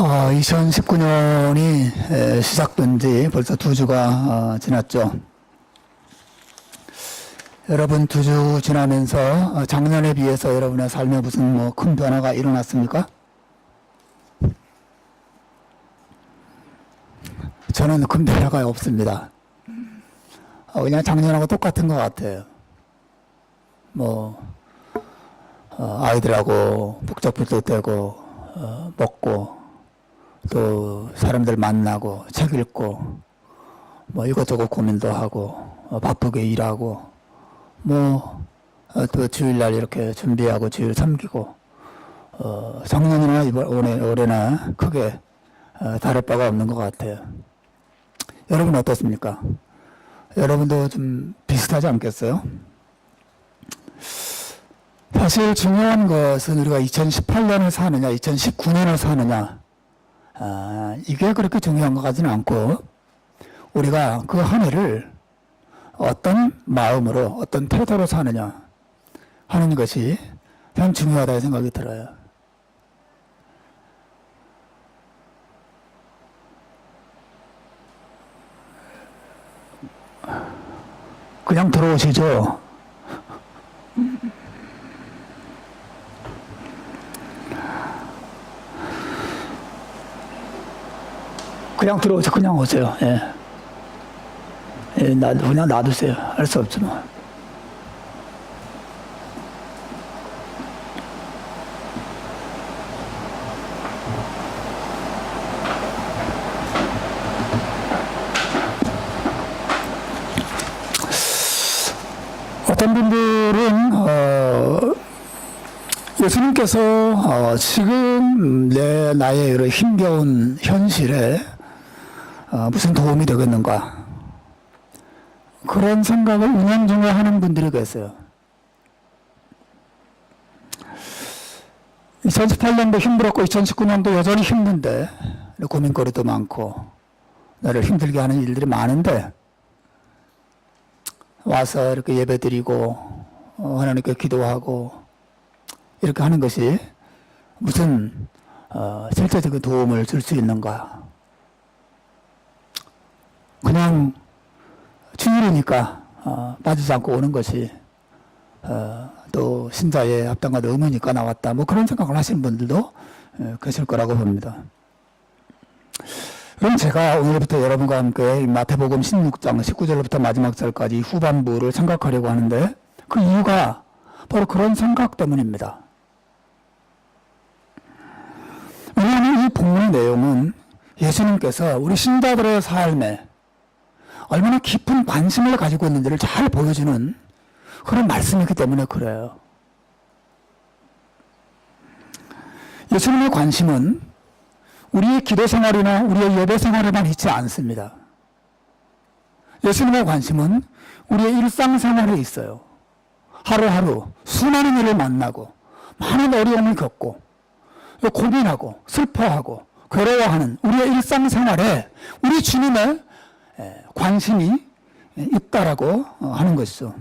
2019년이 시작된 지 벌써 2주가 지났죠. 여러분 2주 지나면서 작년에 비해서 여러분의 삶에 무슨 큰 변화가 일어났습니까? 저는 큰 변화가 없습니다. 그냥 작년하고 똑같은 것 같아요. 아이들하고 북적북적대고 먹고 또 사람들 만나고 책 읽고 이것저것 고민도 하고 바쁘게 일하고 또 주일날 이렇게 준비하고 주일 섬기고 작년이나 올해나 크게 다를 바가 없는 것 같아요. 여러분 어떻습니까? 여러분도 좀 비슷하지 않겠어요? 사실 중요한 것은 우리가 2018년을 사느냐 2019년을 사느냐 이게 그렇게 중요한 것 같지는 않고 우리가 그 한 해를 어떤 마음으로 어떤 태도로 사느냐 하는 것이 참 중요하다고 생각이 들어요. 그냥 들어오시죠. 그냥 들어오세요. 그냥 오세요. 예. 그냥 놔두세요. 할 수 없지 뭐. 어떤 분들은 예수님께서 지금 나의 이런 힘겨운 현실에 무슨 도움이 되겠는가 그런 생각을 은연중에 하는 분들이 계세요. 2018년도 힘들었고 2019년도 여전히 힘든데 고민거리도 많고 나를 힘들게 하는 일들이 많은데 와서 이렇게 예배드리고 하나님께 기도하고 이렇게 하는 것이 무슨 실제적인 도움을 줄 수 있는가. 그냥 주일이니까 빠지지 않고 오는 것이 또 신자의 합당한 의무니까 나왔다. 그런 생각을 하시는 분들도 계실 거라고 봅니다. 그럼 제가 오늘부터 여러분과 함께 마태복음 16장 19절부터 마지막 절까지 후반부를 생각하려고 하는데 그 이유가 바로 그런 생각 때문입니다. 왜냐하면 이 본문의 내용은 예수님께서 우리 신자들의 삶에 얼마나 깊은 관심을 가지고 있는지를 잘 보여주는 그런 말씀이기 때문에 그래요. 예수님의 관심은 우리의 기도 생활이나 우리의 예배 생활에만 있지 않습니다. 예수님의 관심은 우리의 일상생활에 있어요. 하루하루 수많은 일을 만나고 많은 어려움을 겪고 고민하고 슬퍼하고 괴로워하는 우리의 일상생활에 우리 주님의 관심이 있다라고 하는 것이죠.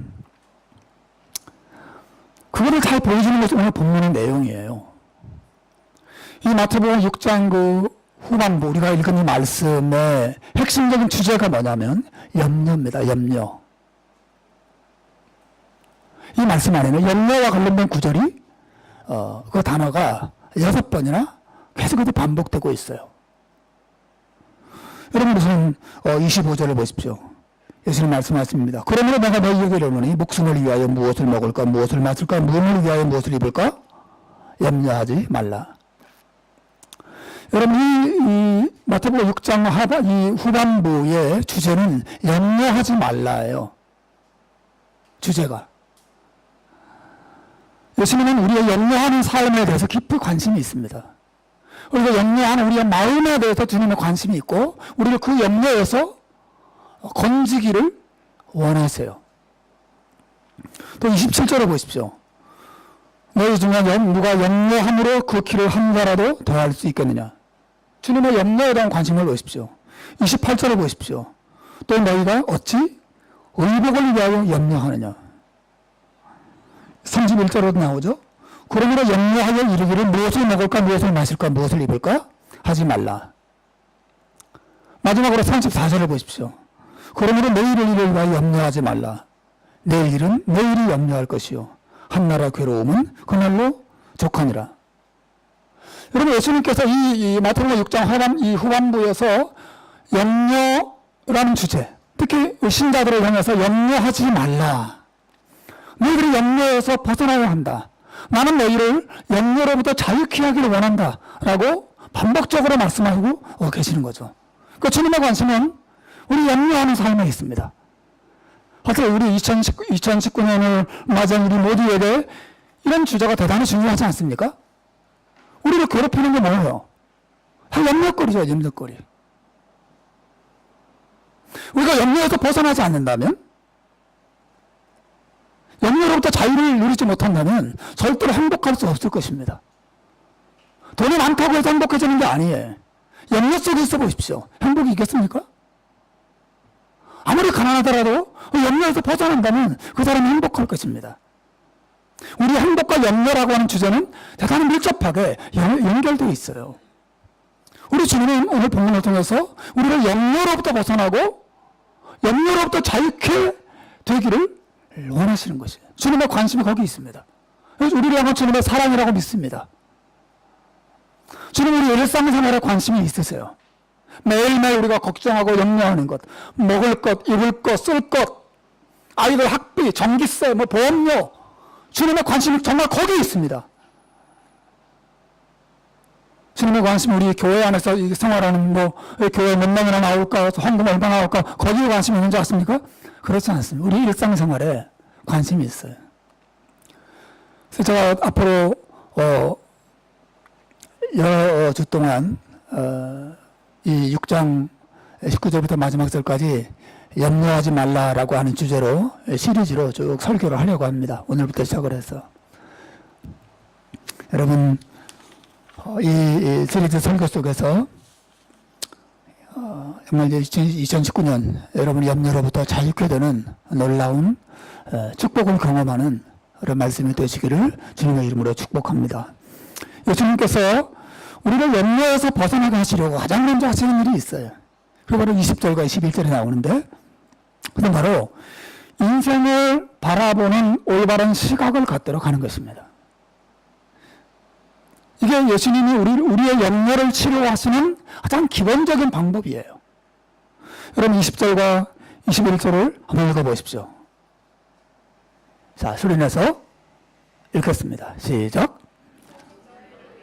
그거를 잘 보여주는 것이 오늘 본문의 내용이에요. 이 마태복음 6장 후반부 우리가 읽은 이 말씀의 핵심적인 주제가 뭐냐면 염려입니다. 염려. 이 말씀 안에는 염려와 관련된 구절이 그 단어가 6번이나 계속 반복되고 있어요. 여러분 무슨 25절을 보십시오. 예수님 말씀하십니다. 그러므로 내가 너희에게 이르노니 목숨을 위하여 무엇을 먹을까 무엇을 마실까 몸을 위하여 무엇을 입을까 염려하지 말라. 여러분 이 마태복음 6장 이 후반부의 주제는 염려하지 말라예요. 주제가. 예수님은 우리의 염려하는 삶에 대해서 깊이 관심이 있습니다. 우리가 염려하는 우리의 마음에 대해서 주님의 관심이 있고 우리를 그 염려에서 건지기를 원하세요. 또 27절을 보십시오. 너희 중에 누가 염려함으로 그 길을 한 자라도 더할 수 있겠느냐. 주님의 염려에 대한 관심을 보십시오. 28절을 보십시오. 또 너희가 어찌 의복을 위하여 염려하느냐. 31절에도 나오죠. 그러므로 염려하여 이르기를 무엇을 먹을까 무엇을 마실까 무엇을 입을까 하지 말라. 마지막으로 34절을 보십시오. 그러므로 내일의 일을 위하여 염려하지 말라. 내일 일은 내일이 염려할 것이요 한나라 괴로움은 그날로 족하니라. 여러분, 예수님께서 이 마태복음 6장 이 후반부에서 염려라는 주제, 특히 신자들을 향해서 염려하지 말라. 너희들이 염려에서 벗어나야 한다. 나는 너희를 염려로부터 자유케 하기를 원한다. 라고 반복적으로 말씀하고 계시는 거죠. 그 주님의 관심은 우리 염려하는 삶에 있습니다. 하여튼 우리 2019년을 맞이한 우리 모두에게 이런 주제가 대단히 중요하지 않습니까? 우리를 괴롭히는 게 뭐예요? 다 염려거리죠, 염려거리. 우리가 염려에서 벗어나지 않는다면, 염려로부터 자유를 누리지 못한다면 절대로 행복할 수 없을 것입니다. 돈이 많다고 해서 행복해지는 게 아니에요. 염려 속에 있어 보십시오. 행복이 있겠습니까? 아무리 가난하더라도 염려에서 벗어난다면 그 사람은 행복할 것입니다. 우리 행복과 염려라고 하는 주제는 대단히 밀접하게 연결되어 있어요. 우리 주님은 오늘 본문을 통해서 우리를 염려로부터 벗어나고 염려로부터 자유케 되기를 원하시는 것이에요. 주님의 관심이 거기 있습니다. 그래서 우리를 향한 주님의 사랑이라고 믿습니다. 주님 우리 일상생활에 관심이 있으세요. 매일매일 우리가 걱정하고 염려하는 것, 먹을 것, 입을 것, 쓸 것, 아이들 학비, 전기세, 보험료, 주님의 관심이 정말 거기에 있습니다. 주님의 관심이 우리 교회 안에서 생활하는 교회 몇 명이나 나올까, 헌금 얼마나 나올까, 거기에 관심이 있는 줄 아십니까? 그렇지 않습니다. 우리 일상생활에 관심이 있어요. 그래서 제가 앞으로 여러 주 동안 이 6장 19절부터 마지막 절까지 염려하지 말라라고 하는 주제로 시리즈로 쭉 설교를 하려고 합니다. 오늘부터 시작을 해서. 여러분, 이 시리즈 설교 속에서 정말 2019년 여러분이 염려로부터 자유케 되는 놀라운 축복을 경험하는 그런 말씀이 되시기를 주님의 이름으로 축복합니다. 예수님께서 우리를 염려에서 벗어나게 하시려고 가장 먼저 하시는 일이 있어요. 그게 바로 20절과 21절에 나오는데, 그건 바로 인생을 바라보는 올바른 시각을 갖도록 하는 것입니다. 이게 예수님이 우리의 염려를 치료하시는 가장 기본적인 방법이에요. 여러분 20절과 21절을 한번 읽어보십시오. 자, 소리내서 읽겠습니다. 시작.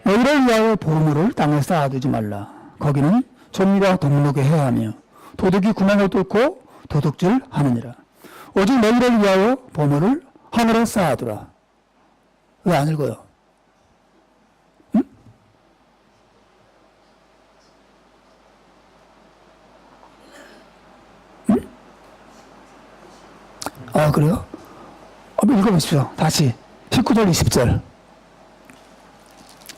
너희를 위하여 보물을 땅에 쌓아두지 말라. 거기는 좀비가 동록에 해야 하며 도둑이 구멍을 뚫고 도둑질 하느니라. 오직 너희를 위하여 보물을 하늘에 쌓아두라. 왜 안 읽어요? 응? 응? 아, 그래요? 한번 읽어보십시오. 다시 19절 20절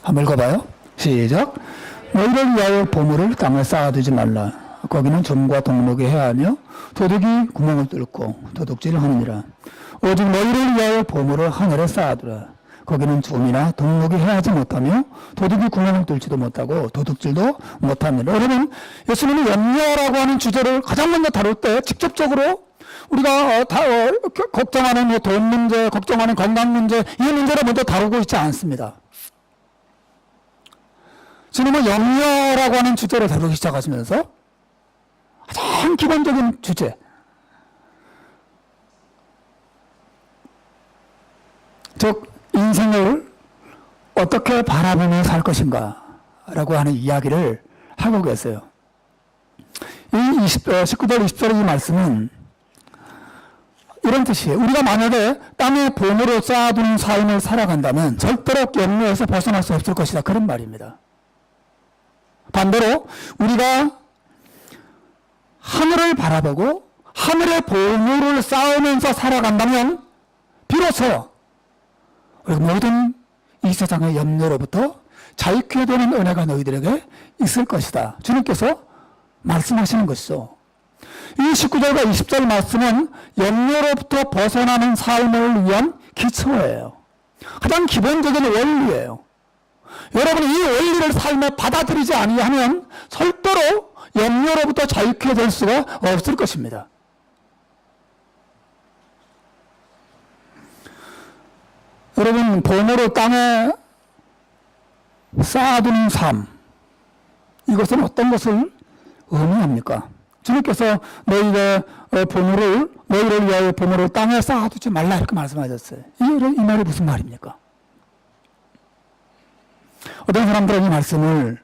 한번 읽어봐요. 시작. 너희를 위하여 보물을 땅에 쌓아두지 말라. 거기는 점과 동록이 해야 하며 도둑이 구멍을 뚫고 도둑질을 하느니라. 오직 너희를 위하여 보물을 하늘에 쌓아두라. 거기는 점이나 동록이 해하지 못하며 도둑이 구멍을 뚫지도 못하고 도둑질도 못합니다. 여러분, 예수님이 염려라고 하는 주제를 가장 먼저 다룰 때 직접적으로 우리가 걱정하는 돈 문제, 걱정하는 건강 문제, 이 문제를 먼저 다루고 있지 않습니다. 주님은 염려라고 하는 주제를 다루기 시작하시면서 가장 기본적인 주제, 즉 인생을 어떻게 바라보며 살 것인가 라고 하는 이야기를 하고 계세요. 이 19절 20절의 이 말씀은 이런 뜻이에요. 우리가 만약에 땅에 보물을 쌓아두는 삶을 살아간다면 절대로 염려에서 벗어날 수 없을 것이다, 그런 말입니다. 반대로 우리가 하늘을 바라보고 하늘의 보물을 쌓으면서 살아간다면 비로소 우리가 모든 이 세상의 염려로부터 자유케 되는 은혜가 너희들에게 있을 것이다, 주님께서 말씀하시는 것이죠. 이 19절과 20절 말씀은 염려로부터 벗어나는 삶을 위한 기초예요. 가장 기본적인 원리예요. 여러분이 이 원리를 삶에 받아들이지 아니하면 절대로 염려로부터 자유케 될 수가 없을 것입니다. 여러분, 보물을 땅에 쌓아두는 삶, 이것은 어떤 것을 의미합니까? 주님께서 너희를 위하여 보물을 땅에 쌓아두지 말라 이렇게 말씀하셨어요. 이 말이 무슨 말입니까? 어떤 사람들은 이 말씀을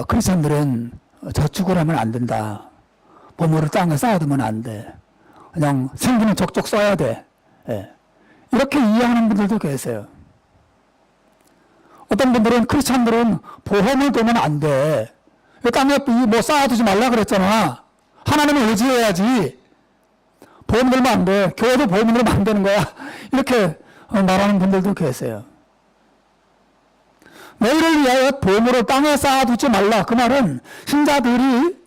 크리스천들은 저축을 하면 안 된다. 보물을 땅에 쌓아두면 안 돼. 그냥 생기는 족족 써야 돼. 이렇게 이해하는 분들도 계세요. 어떤 분들은 크리스천들은 보험을 두면 안 돼. 땅에 뭐 쌓아두지 말라 그랬잖아. 하나님을 의지해야지. 보험 들면 안 돼. 교회도 보험 들면 안 되는 거야. 이렇게 말하는 분들도 계세요. 너희를 위하여 보물을 땅에 쌓아두지 말라. 그 말은 신자들이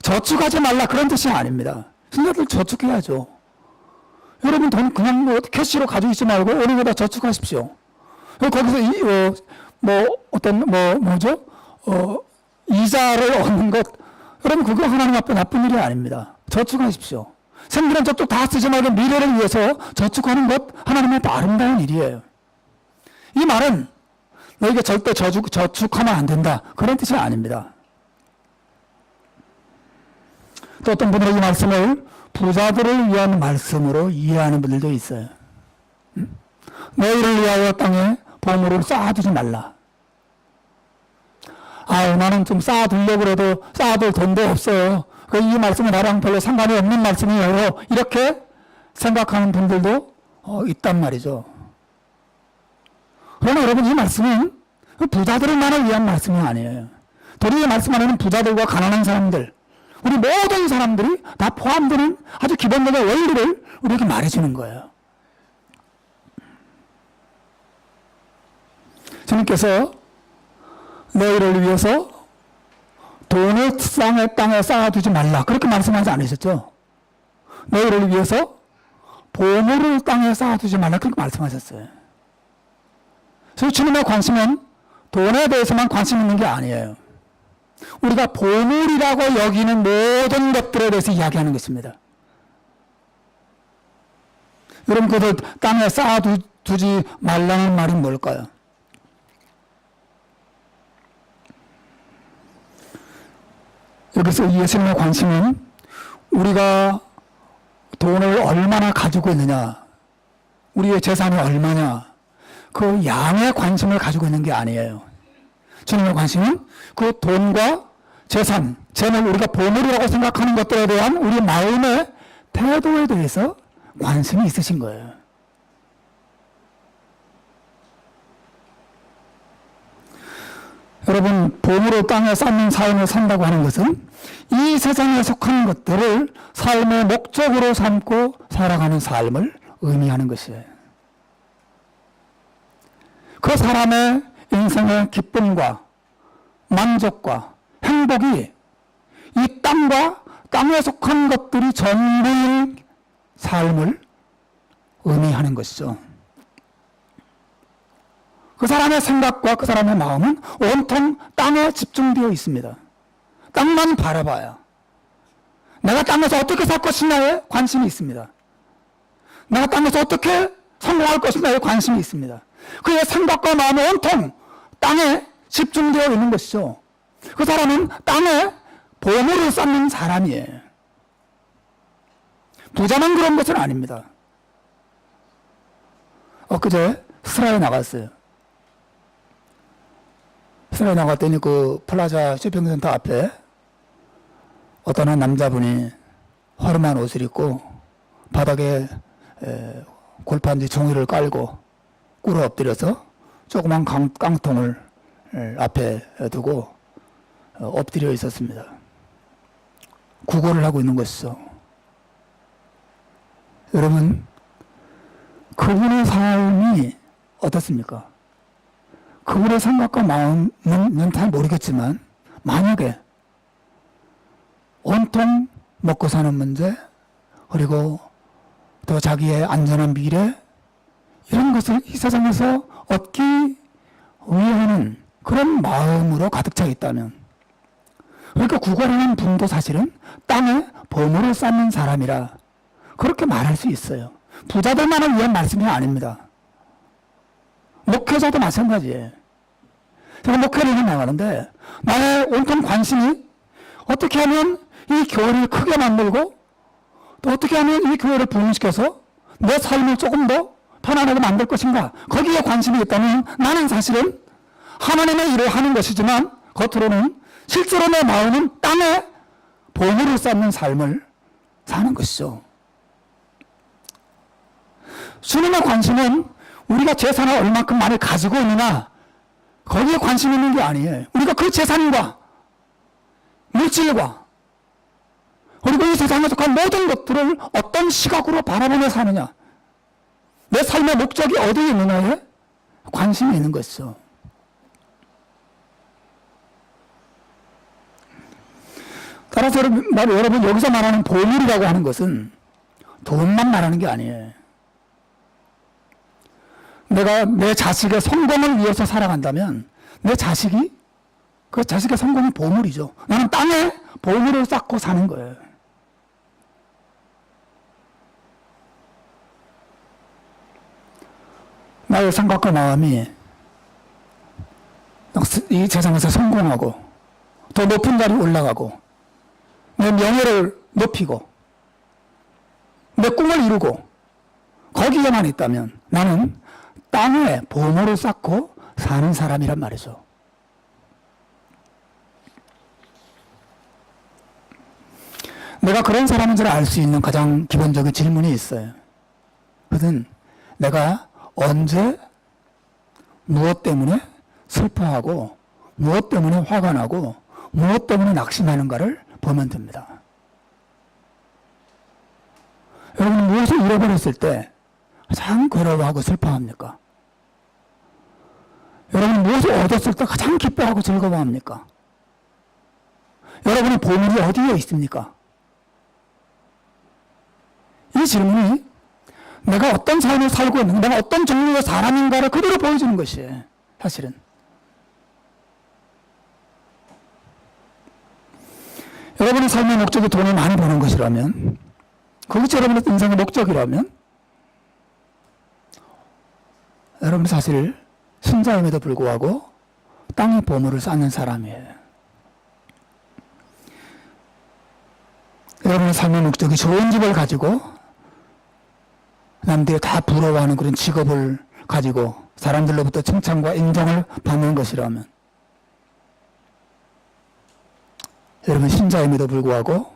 저축하지 말라 그런 뜻이 아닙니다. 신자들 저축해야죠. 여러분 돈 그냥 뭐 캐시로 가지고 있지 말고 은행에다 저축하십시오. 거기서 이자를 얻는 것, 여러분 그거 하나님 앞에 나쁜 일이 아닙니다. 저축하십시오. 생기는 족족 다 쓰지 말고 미래를 위해서 저축하는 것 하나님 앞에 아름다운 일이에요. 이 말은 너에게 절대 저축하면 안 된다 그런 뜻이 아닙니다. 또 어떤 분들은 이 말씀을 부자들을 위한 말씀으로 이해하는 분들도 있어요. 너희를 위하여 땅에 보물을 쌓아두지 말라. 나는 좀 쌓아두려고 해도 쌓아둘 돈도 없어요. 이 말씀은 나랑 별로 상관이 없는 말씀이에요. 이렇게 생각하는 분들도 있단 말이죠. 그러나 여러분 이 말씀은 부자들만을 위한 말씀이 아니에요. 도리어 말씀 안에는 부자들과 가난한 사람들, 우리 모든 사람들이 다 포함되는 아주 기본적인 원리를 우리에게 말해주는 거예요. 주님께서 너희를 위해서 돈을 땅에 쌓아두지 말라 그렇게 말씀하지 않으셨죠? 너희를 위해서 보물을 땅에 쌓아두지 말라 그렇게 말씀하셨어요. 그래서 주님의 관심은 돈에 대해서만 관심 있는 게 아니에요. 우리가 보물이라고 여기는 모든 것들에 대해서 이야기하는 것입니다. 여러분 그들 땅에 쌓아두지 말라는 말이 뭘까요? 여기서 예수님의 관심은 우리가 돈을 얼마나 가지고 있느냐, 우리의 재산이 얼마냐, 그 양의 관심을 가지고 있는 게 아니에요. 주님의 관심은 그 돈과 재산, 재물, 우리가 보물이라고 생각하는 것들에 대한 우리 마음의 태도에 대해서 관심이 있으신 거예요. 여러분, 보물을 땅에 쌓는 삶을 산다고 하는 것은 이 세상에 속한 것들을 삶의 목적으로 삼고 살아가는 삶을 의미하는 것이에요. 그 사람의 인생의 기쁨과 만족과 행복이 이 땅과 땅에 속한 것들이 전부인 삶을 의미하는 것이죠. 그 사람의 생각과 그 사람의 마음은 온통 땅에 집중되어 있습니다. 땅만 바라봐요. 내가 땅에서 어떻게 살 것이냐에 관심이 있습니다. 내가 땅에서 어떻게 성공할 것이냐에 관심이 있습니다. 그의 생각과 마음은 온통 땅에 집중되어 있는 것이죠. 그 사람은 땅에 보물을 쌓는 사람이에요. 부자만 그런 것은 아닙니다. 엊그제 스라에 나갔어요. 스라에 나갔더니 그 플라자 쇼핑센터 앞에 어떤 한 남자분이 허름한 옷을 입고 바닥에 골판지 종이를 깔고 꿇어 엎드려서 조그만 깡통을 앞에 두고 엎드려 있었습니다. 구걸을 하고 있는 것이죠. 여러분, 그분의 삶이 어떻습니까? 그분의 생각과 마음은 잘 모르겠지만 만약에 온통 먹고 사는 문제, 그리고 또 자기의 안전한 미래, 이런 것을 이 세상에서 얻기 위하는 만한 그런 마음으로 가득 차 있다면, 그러니까 구걸하는 분도 사실은 땅에 보물을 쌓는 사람이라 그렇게 말할 수 있어요. 부자들만을 위한 말씀이 아닙니다. 목회자도 마찬가지예요. 제가 목회를 해 나가는데 나의 온통 관심이 어떻게 하면 이 교회를 크게 만들고 또 어떻게 하면 이 교회를 부흥시켜서 내 삶을 조금 더 편안하게 만들 것인가, 거기에 관심이 있다면 나는 사실은 하나님의 일을 하는 것이지만 겉으로는 실제로 내 마음은 땅에 보물을 쌓는 삶을 사는 것이죠. 주님의 관심은 우리가 재산을 얼마큼 많이 가지고 있느냐, 거기에 관심 있는 게 아니에요. 우리가 그 재산과 물질과 그리고 이 세상에 속한 모든 것들을 어떤 시각으로 바라보며 사느냐, 내 삶의 목적이 어디에 있느냐에 관심이 있는 것이죠. 따라서 여러분 여기서 말하는 보물이라고 하는 것은 돈만 말하는 게 아니에요. 내가 내 자식의 성공을 위해서 살아간다면 내 자식이, 그 자식의 성공이 보물이죠. 나는 땅에 보물을 쌓고 사는 거예요. 나의 생각과 마음이 이 세상에서 성공하고 더 높은 자리에 올라가고 내 명예를 높이고 내 꿈을 이루고 거기에만 있다면 나는 땅에 보물을 쌓고 사는 사람이란 말이죠. 내가 그런 사람인 줄 알 수 있는 가장 기본적인 질문이 있어요. 그것은 내가 언제 무엇 때문에 슬퍼하고 무엇 때문에 화가 나고 무엇 때문에 낙심하는가를 보면 됩니다. 여러분, 무엇을 잃어버렸을 때 가장 괴로워하고 슬퍼합니까? 여러분, 무엇을 얻었을 때 가장 기뻐하고 즐거워합니까? 여러분의 보물이 어디에 있습니까? 이 질문이 내가 어떤 삶을 살고 있는가, 내가 어떤 종류의 사람인가를 그대로 보여주는 것이에요, 사실은. 여러분의 삶의 목적이 돈을 많이 버는 것이라면, 그것이 여러분의 인생의 목적이라면, 여러분 사실 신자임에도 불구하고 땅에 보물을 쌓는 사람이에요. 여러분의 삶의 목적이 좋은 집을 가지고 남들이 다 부러워하는 그런 직업을 가지고 사람들로부터 칭찬과 인정을 받는 것이라면, 여러분 신자임에도 불구하고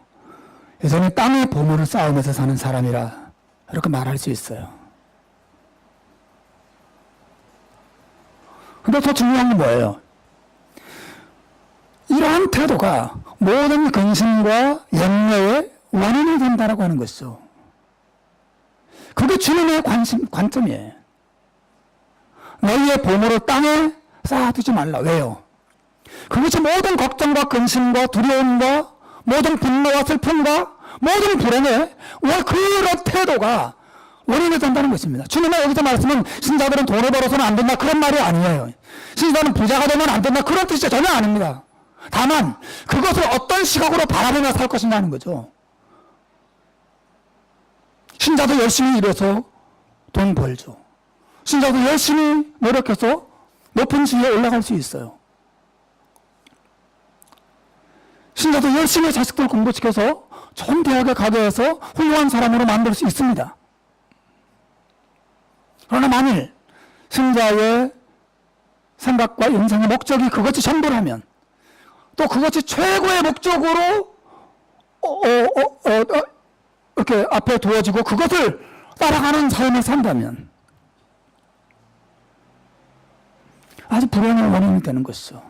여전히 땅에 보물을 쌓으면서 사는 사람이라 이렇게 말할 수 있어요. 근데 더 중요한 건 뭐예요? 이러한 태도가 모든 근심과 염려의 원인이 된다라고 하는 것이죠. 그게 주님의 관점이에요. 너희의 보물을 땅에 쌓아두지 말라. 왜요? 그것이 모든 걱정과 근심과 두려움과 모든 분노와 슬픔과 모든 불행에 왜 그런 태도가 원인이 된다는 것입니다. 주님의 여기서 말씀은 신자들은 돈을 벌어서는 안 된다, 그런 말이 아니에요. 신자는 부자가 되면 안 된다, 그런 뜻이 전혀 아닙니다. 다만 그것을 어떤 시각으로 바라보며 살 것이냐 하는 거죠. 신자도 열심히 일해서 돈 벌죠. 신자도 열심히 노력해서 높은 지위에 올라갈 수 있어요. 신자도 열심히 자식들 공부시켜서 좋은 대학에 가게 해서 훌륭한 사람으로 만들 수 있습니다. 그러나 만일 신자의 생각과 인생의 목적이 그것이 전부라면, 또 그것이 최고의 목적으로 이렇게 앞에 두어지고 그것을 따라가는 삶을 산다면 아주 불행의 원인이 되는 것이죠.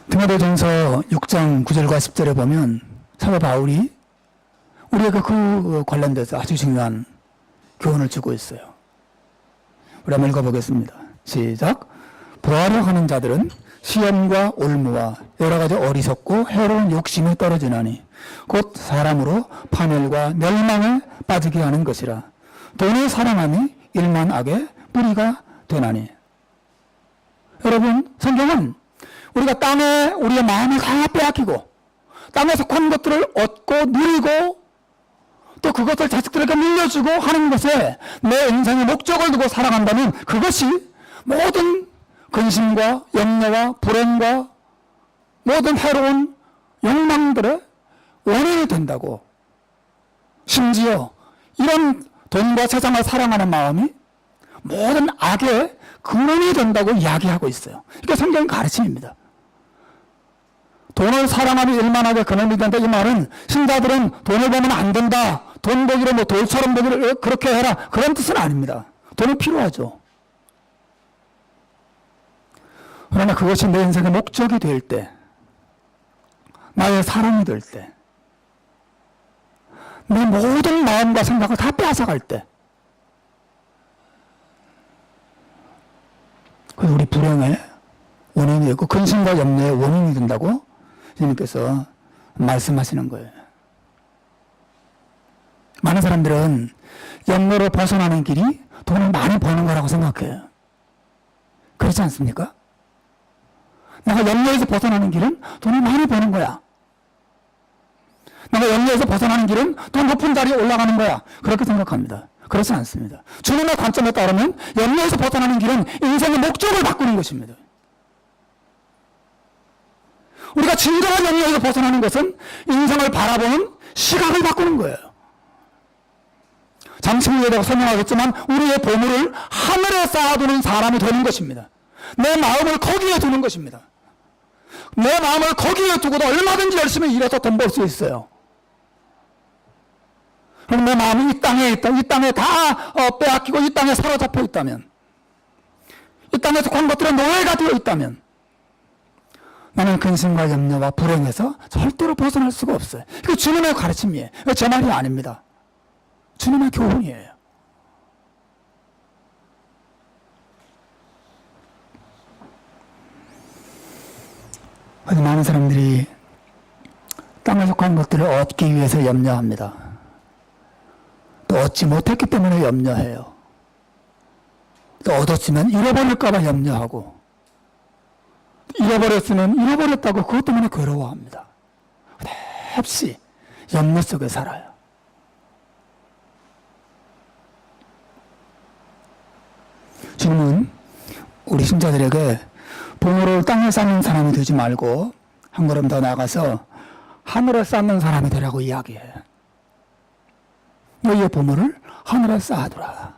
디모데전서 6장 9절과 10절에 보면 사도 바울이 우리에게 그 관련돼서 아주 중요한 교훈을 주고 있어요. 우리 한번 읽어보겠습니다. 시작. 부하려 하는 자들은 시험과 올무와 여러 가지 어리석고 해로운 욕심이 떨어지나니 곧 사람으로 파멸과 멸망에 빠지게 하는 것이라. 돈을 사랑함이 일만 악의 뿌리가 되나니. 여러분, 성경은 우리가 땅에 우리의 마음을 다 빼앗기고 땅에 속한 것들을 얻고 누리고 또 그것을 자식들에게 물려주고 하는 것에 내 인생의 목적을 두고 살아간다면 그것이 모든 근심과 염려와 불행과 모든 해로운 욕망들의 원인이 된다고. 심지어 이런 돈과 세상을 사랑하는 마음이 모든 악의 근원이 된다고 이야기하고 있어요. 이게 성경의 가르침입니다. 돈을 사랑하면 일만하게 근원이 된다. 이 말은 신자들은 돈을 보면 안 된다. 돈 보기를 뭐 돌처럼 보기를 그렇게 해라. 그런 뜻은 아닙니다. 돈은 필요하죠. 그러나 그것이 내 인생의 목적이 될 때, 나의 사랑이 될 때, 내 모든 마음과 생각을 다 빼앗아갈 때, 그래서 우리 불행의 원인이 되고 근심과 염려의 원인이 된다고 주님께서 말씀하시는 거예요. 많은 사람들은 염려로 벗어나는 길이 돈을 많이 버는 거라고 생각해요. 그렇지 않습니까? 내가 염려에서 벗어나는 길은 돈을 많이 버는 거야. 내가 염려에서 벗어나는 길은 더 높은 자리에 올라가는 거야. 그렇게 생각합니다. 그렇지 않습니다. 주님의 관점에 따르면 염려에서 벗어나는 길은 인생의 목적을 바꾸는 것입니다. 우리가 진정한 염려에서 벗어나는 것은 인생을 바라보는 시각을 바꾸는 거예요. 잠시 후에 내가 설명하겠지만 우리의 보물을 하늘에 쌓아두는 사람이 되는 것입니다. 내 마음을 거기에 두는 것입니다. 내 마음을 거기에 두고도 얼마든지 열심히 일해서 돈 벌 수 있어요. 그럼 내 마음이 이 땅에 있다. 이 땅에 다 빼앗기고 이 땅에 사로잡혀 있다면, 이 땅에 속한 것들은 노예가 되어 있다면 나는 근심과 염려와 불행에서 절대로 벗어날 수가 없어요. 이거 주님의 가르침이에요. 제 말이 아닙니다. 주님의 교훈이에요. 아주 많은 사람들이 땅에 속한 것들을 얻기 위해서 염려합니다. 또 얻지 못했기 때문에 염려해요. 또 얻었으면 잃어버릴까 봐 염려하고, 잃어버렸으면 잃어버렸다고 그것 때문에 괴로워합니다. 없이 염려 속에 살아요. 주님은 우리 신자들에게 보물을 땅에 쌓는 사람이 되지 말고 한 걸음 더 나아가서 하늘에 쌓는 사람이 되라고 이야기해요. 너희의 보물을 하늘에 쌓아두라.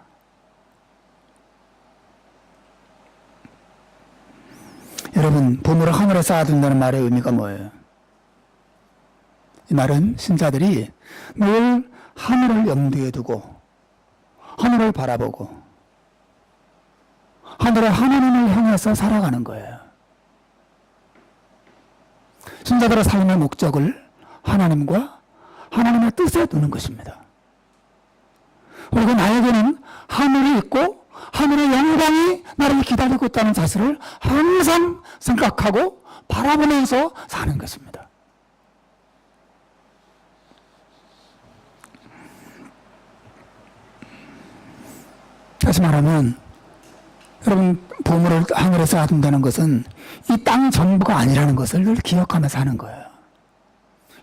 여러분, 보물을 하늘에 쌓아둔다는 말의 의미가 뭐예요? 이 말은 신자들이 늘 하늘을 염두에 두고 하늘을 바라보고 하늘의 하나님을 향해서 살아가는 거예요. 신자들의 삶의 목적을 하나님과 하나님의 뜻에 두는 것입니다. 그리고 나에게는 하늘이 있고 하늘의 영광이 나를 기다리고 있다는 사실을 항상 생각하고 바라보면서 사는 것입니다. 다시 말하면 여러분, 보물을 하늘에 쌓아둔다는 것은 이 땅이 전부가 아니라는 것을 늘 기억하면서 하는 거예요.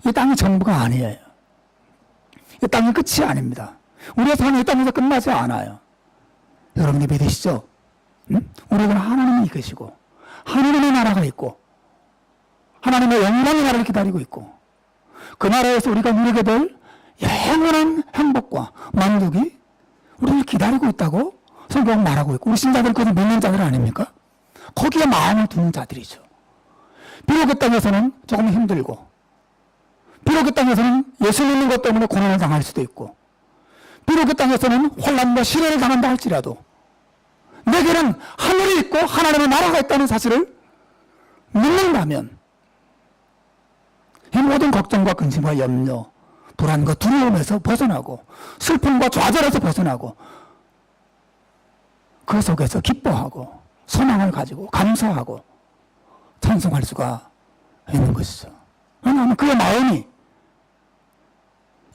이 땅이 전부가 아니에요. 이 땅이 끝이 아닙니다. 우리의 삶이 이 땅에서 끝나지 않아요. 여러분이 믿으시죠? 응? 우리는 하나님이 계시고 하나님의 나라가 있고 하나님의 영광의 나라를 기다리고 있고 그 나라에서 우리가 누리게 될 영원한 행복과 만족이 우리를 기다리고 있다고 성경은 말하고 있고, 우리 신자들 그것을 믿는 자들 아닙니까? 거기에 마음을 두는 자들이죠. 비록 이 땅에서는 조금 힘들고, 비록 이 땅에서는 예수 믿는 것 때문에 고난을 당할 수도 있고, 비록 이 땅에서는 혼란과 시련을 당한다 할지라도 내게는 하늘이 있고 하나님의 나라가 있다는 사실을 믿는다면 이 모든 걱정과 근심과 염려, 불안과 두려움에서 벗어나고 슬픔과 좌절에서 벗어나고 그 속에서 기뻐하고 소망을 가지고 감사하고 찬송할 수가 있는 것이죠. 왜냐하면 그의 마음이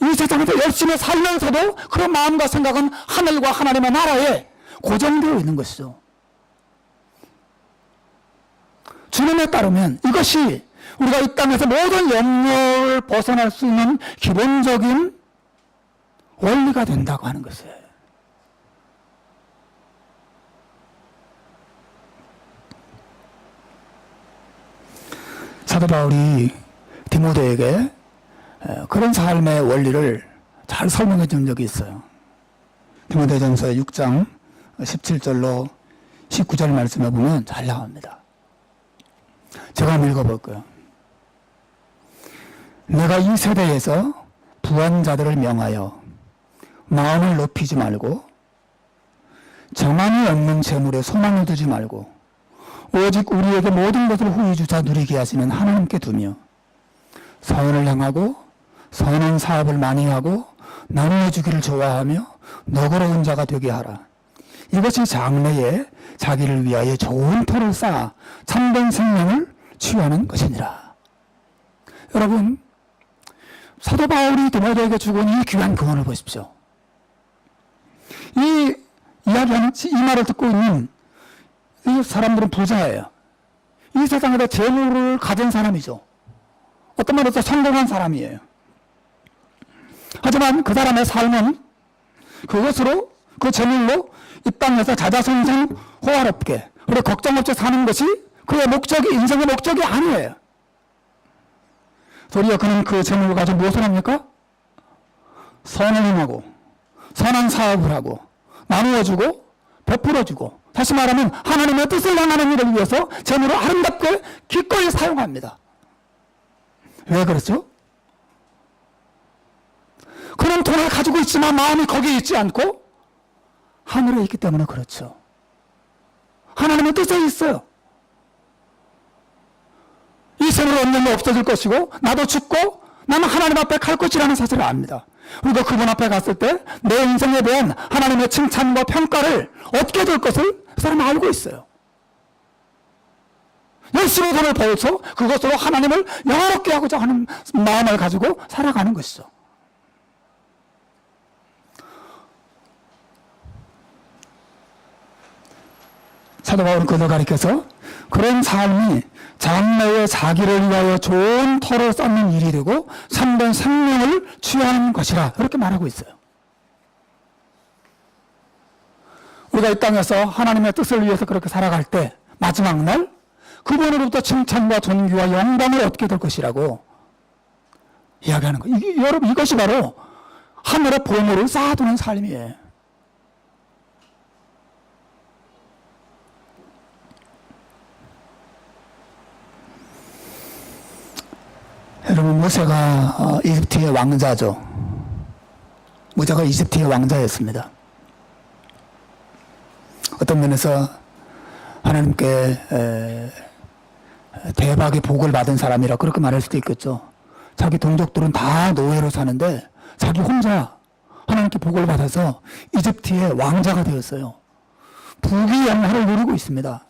이 세상 세상에서 열심히 살면서도 그런 마음과 생각은 하늘과 하나님의 나라에 고정되어 있는 것이죠. 주님에 따르면 이것이 우리가 이 땅에서 모든 염려를 벗어날 수 있는 기본적인 원리가 된다고 하는 것이에요. 사도 바울이 디모데에게 그런 삶의 원리를 잘 설명해 준 적이 있어요. 디모데전서 6장 17절로 19절 말씀에 보면 잘 나옵니다. 제가 한번 읽어볼게요. 내가 이 세대에서 부한 자들을 명하여 마음을 높이지 말고 정함이 없는 재물에 소망을 두지 말고 오직 우리에게 모든 것을 후히 주사 누리게 하시는 하나님께 두며 선을 행하고 선한 사업을 많이 하고 나누어 주기를 좋아하며 너그러운 자가 되게 하라. 이것이 장래에 자기를 위하여 좋은 터를 쌓아 참된 생명을 취하는 것이니라. 여러분, 사도 바울이 디모데에게 주고 이 귀한 교훈을 보십시오. 이 이야기하는 이 말을 듣고 있는 이 사람들은 부자예요. 이 세상에서 재물을 가진 사람이죠. 어떤 말에서 성공한 사람이에요. 하지만 그 사람의 삶은 그것으로, 그 재물로 이 땅에서 자자손손 호화롭게 그리고 걱정 없이 사는 것이 그의 목적이, 인생의 목적이 아니에요. 도리어 그는 그 재물을 가지고 무엇을 합니까? 선을 행하고 선한 사업을 하고 나누어주고 베풀어주고, 다시 말하면 하나님의 뜻을 행하는 일을 위해서 재물을 아름답게 기꺼이 사용합니다. 왜 그렇죠? 그런 돈을 가지고 있지만 마음이 거기에 있지 않고 하늘에 있기 때문에 그렇죠. 하나님의 뜻에 있어요. 이 생으로 없는 게 없어질 것이고 나도 죽고 나는 하나님 앞에 갈 것이라는 사실을 압니다. 우리가 그분 앞에 갔을 때 내 인생에 대한 하나님의 칭찬과 평가를 얻게 될 것을 그 사람은 알고 있어요. 열심히 돈을 벌어서 그것으로 하나님을 영화롭게 하고자 하는 마음을 가지고 살아가는 것이죠. 사도 바울은 그를 가리켜서 그런 삶이 장래에 자기를 위하여 좋은 터를 쌓는 일이 되고 참된 생명을 취하는 것이라 그렇게 말하고 있어요. 우리가 이 땅에서 하나님의 뜻을 위해서 그렇게 살아갈 때 마지막 날 그분으로부터 칭찬과 존귀와 영광을 얻게 될 것이라고 이야기하는 거예요. 여러분, 이것이 바로 하늘의 보물을 쌓아두는 삶이에요. 여러분, 모세가 이집트의 왕자죠. 모세가 이집트의 왕자였습니다. 어떤 면에서 하나님께 대박의 복을 받은 사람이라 그렇게 말할 수도 있겠죠. 자기 동족들은 다 노예로 사는데 자기 혼자 하나님께 복을 받아서 이집트의 왕자가 되었어요. 부귀 영화를 누리고 있습니다.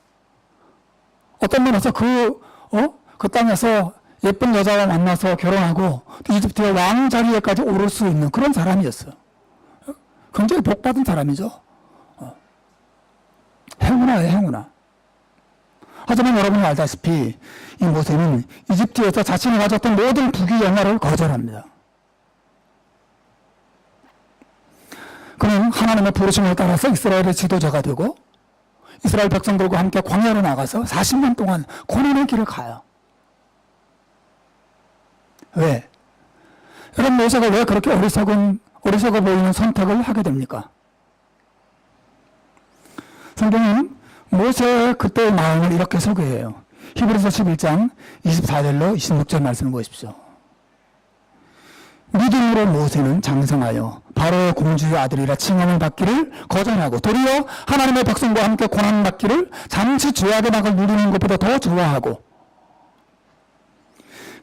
어떤 면에서 그 땅에서 예쁜 여자와 만나서 결혼하고 이집트의 왕 자리에까지 오를 수 있는 그런 사람이었어요. 굉장히 복받은 사람이죠. 행운아예요, 행운아. 하지만 여러분이 알다시피 이 모세는 이집트에서 자신이 가졌던 모든 부귀 영화를 거절합니다. 그는 하나님의 부르심을 따라서 이스라엘의 지도자가 되고 이스라엘 백성들과 함께 광야로 나가서 40년 동안 고난의 길을 가요. 왜? 여러분, 모세가 왜 그렇게 어리석어 보이는 선택을 하게 됩니까? 성경은 모세의 그때의 마음을 이렇게 소개해요. 히브리서 11장 24절로 26절 말씀을 보십시오. 믿음으로 모세는 장성하여 바로의 공주의 아들이라 칭함을 받기를 거절하고 도리어 하나님의 백성과 함께 고난받기를 잠시 죄악의 낙을 누리는 것보다 더 좋아하고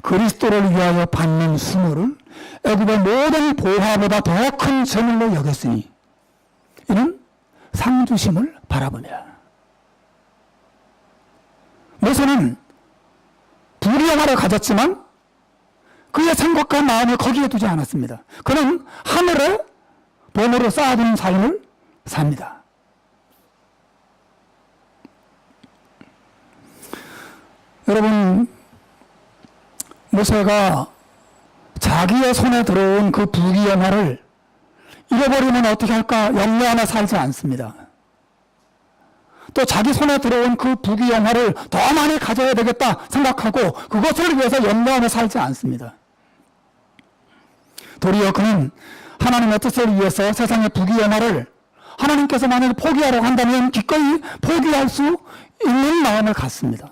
그리스도를 위하여 받는 수모를 애굽의 모든 보화보다 더 큰 재물로 여겼으니 이는 상주심을 바라보니라. 모세는 부귀영화를 가졌지만 그의 생각과 마음을 거기에 두지 않았습니다. 그는 하늘에 보물을 쌓아두는 삶을 삽니다. 여러분, 모세가 자기의 손에 들어온 그 부귀영화를 잃어버리면 어떻게 할까 염려 하나 살지 않습니다. 또 자기 손에 들어온 그 부귀영화를 더 많이 가져야 되겠다 생각하고 그것을 위해서 염려하며 살지 않습니다. 도리어 그는 하나님의 뜻을 위해서 세상의 부귀영화를 하나님께서 만약에 포기하라고 한다면 기꺼이 포기할 수 있는 마음을 갖습니다.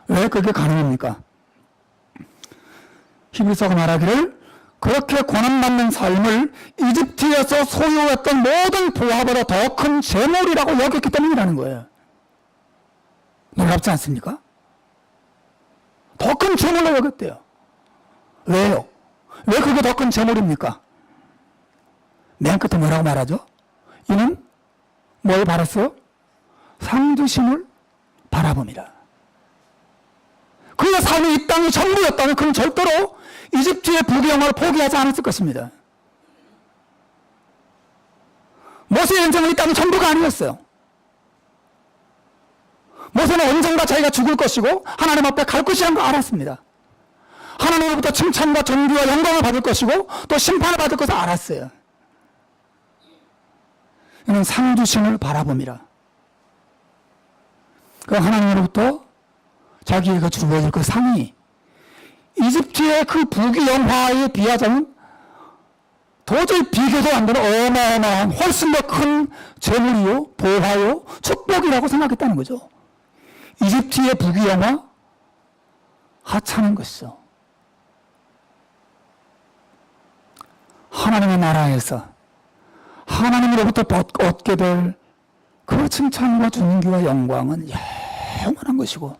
왜 그게 가능합니까? 히브리서가 말하기를 그렇게 고난받는 삶을 이집트에서 소유했던 모든 보화보다 더 큰 재물이라고 여겼기 때문이라는 거예요. 놀랍지 않습니까? 더 큰 재물로 여겼대요. 왜요? 왜 그게 더 큰 재물입니까? 맨 끝에 뭐라고 말하죠? 이는 뭘 바랐어요? 상주심을 바라봅니다. 그의 삶이 이 땅이 전부였다면 그는 절대로 이집트의 부귀영화를 포기하지 않았을 것입니다. 모세의 인생은 이 땅이 전부가 아니었어요. 모세는 언젠가 자기가 죽을 것이고 하나님 앞에 갈 것이라는 걸 알았습니다. 하나님으로부터 칭찬과 존귀와 영광을 받을 것이고 또 심판을 받을 것을 알았어요. 이는 상주심을 바라봅니다. 그 하나님으로부터 자기에게 주어질 그 상이 이집트의 그 부귀영화에 비하자면 도저히 비교도 안 되는 어마어마한 훨씬 더 큰 재물이요, 보화요, 축복이라고 생각했다는 거죠. 이집트의 부귀영화 하찮은 것이죠. 하나님의 나라에서 하나님으로부터 얻게 될 그 칭찬과 존귀와 영광은 영원한 것이고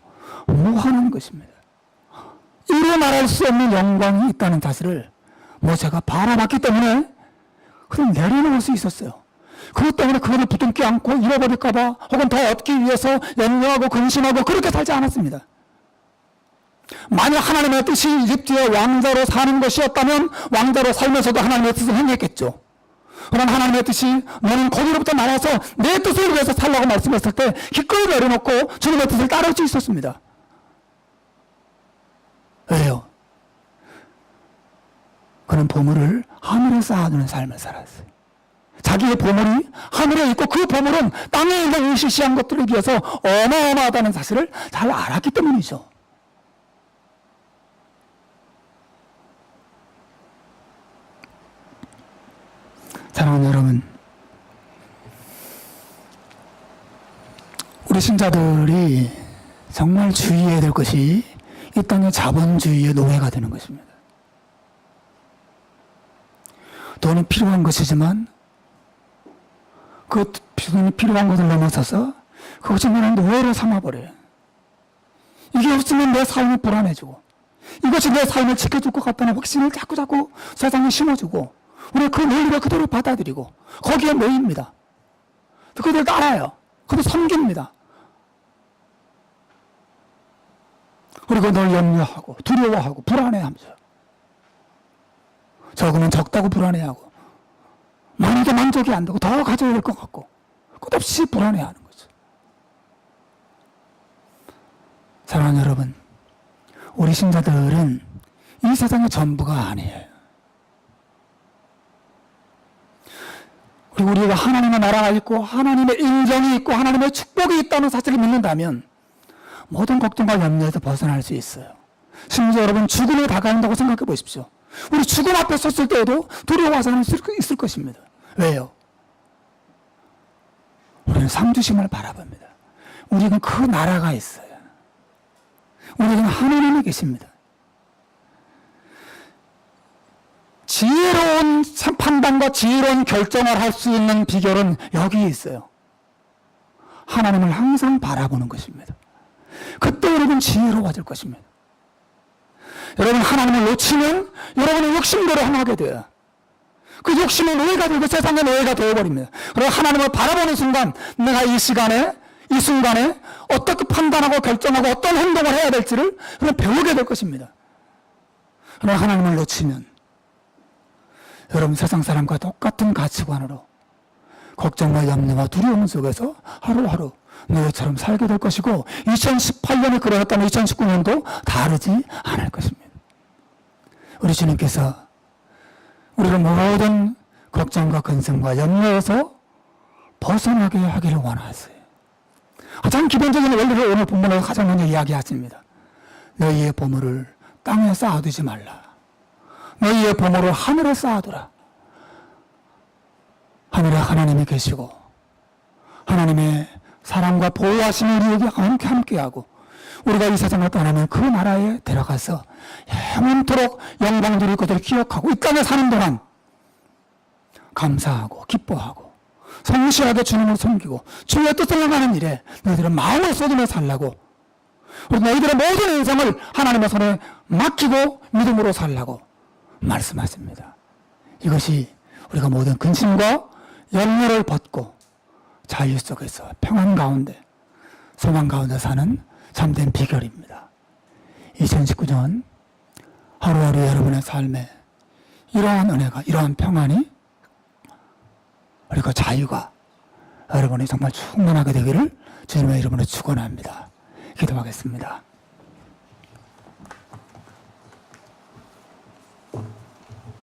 무한한 것입니다. 이루 말할 수 없는 영광이 있다는 사실을 모세가 바라봤기 때문에 그걸 내려놓을 수 있었어요. 그것 때문에 그거를 부둥켜 안고 잃어버릴까봐 혹은 더 얻기 위해서 염려하고 근심하고 그렇게 살지 않았습니다. 만약 하나님의 뜻이 이집트의 왕자로 사는 것이었다면 왕자로 살면서도 하나님의 뜻을 행했겠죠. 그러나 하나님의 뜻이 너는 거기로부터 나와서 내 뜻을 위해서 살라고 말씀했을 때 기꺼이 내려놓고 주님의 뜻을 따를 수 있었습니다. 왜요? 그는 보물을 하늘에 쌓아두는 삶을 살았어요. 자기의 보물이 하늘에 있고 그 보물은 땅에 있는 시시한 것들에 비해서 어마어마하다는 사실을 잘 알았기 때문이죠. 사랑하는 여러분, 우리 신자들이 정말 주의해야 될 것이 이 땅의 자본주의의 노예가 되는 것입니다. 돈이 필요한 것이지만 그 돈이 필요한 것을 넘어서서 그것이 나는 노예로 삼아버려요. 이게 없으면 내 삶이 불안해지고 이것이 내 삶을 지켜줄 것 같다는 확신을 자꾸 세상에 심어주고 우리가 그 논리를 그대로 받아들이고 거기에 매입니다. 그들 따라요. 그들 섬깁니다. 그리고 늘 염려하고 두려워하고 불안해하면서 적으면 적다고 불안해하고 많이도 만족이 안 되고 더 가져야 될 것 같고 끝없이 불안해하는 거죠. 사랑하는 여러분, 우리 신자들은 이 세상의 전부가 아니에요. 그리고 우리가 하나님의 나라가 있고 하나님의 인정이 있고 하나님의 축복이 있다는 사실을 믿는다면 모든 걱정과 염려에서 벗어날 수 있어요. 심지어 여러분 죽음이 다가온다고 생각해 보십시오. 우리 죽음 앞에 섰을 때에도 두려워하서는 있을 것입니다. 왜요? 우리는 상주심을 바라봅니다. 우리는 그 나라가 있어요. 우리는 하나님이 계십니다. 지혜로운 판단과 지혜로운 결정을 할 수 있는 비결은 여기에 있어요. 하나님을 항상 바라보는 것입니다. 그때 여러분 지혜로워질 것입니다. 여러분 하나님을 놓치면 여러분의 욕심대로 행하게 돼요. 그 욕심의 노예가 되고 세상의 노예가 되어버립니다. 그리고 하나님을 바라보는 순간 내가 이 시간에 이 순간에 어떻게 판단하고 결정하고 어떤 행동을 해야 될지를 그냥 배우게 될 것입니다. 그러나 하나님을 놓치면 여러분 세상 사람과 똑같은 가치관으로 걱정과 염려와 두려움 속에서 하루하루 너희처럼 살게 될 것이고 2018년에 그러했다면 2019년도 다르지 않을 것입니다. 우리 주님께서 우리를 모든 걱정과 근심과 염려에서 벗어나게 하기를 원하세요. 가장 기본적인 원리를 오늘 본문에서 가장 먼저 이야기하십니다. 너희의 보물을 땅에 쌓아두지 말라. 너희의 보물을 하늘에 쌓아두라. 하늘에 하나님이 계시고 하나님의 사랑과 보호하심이 우리에게 함께하고 우리가 이 세상을 떠나면 그 나라에 들어가서 영원토록 영광 누릴 것을 기억하고 이 땅에 사는 동안 감사하고 기뻐하고 성실하게 주님을 섬기고 주의 뜻을 행하는 일에 너희들은 마음을 쏟으며 살라고 우리 너희들의 모든 인생을 하나님의 손에 맡기고 믿음으로 살라고 말씀하십니다. 이것이 우리가 모든 근심과 염려를 벗고 자유 속에서 평안 가운데 소망 가운데 사는 참된 비결입니다. 2019년 하루하루 여러분의 삶에 이러한 은혜가 이러한 평안이 그리고 자유가 여러분이 정말 충만하게 되기를 주님의 이름으로 축원합니다. 기도하겠습니다.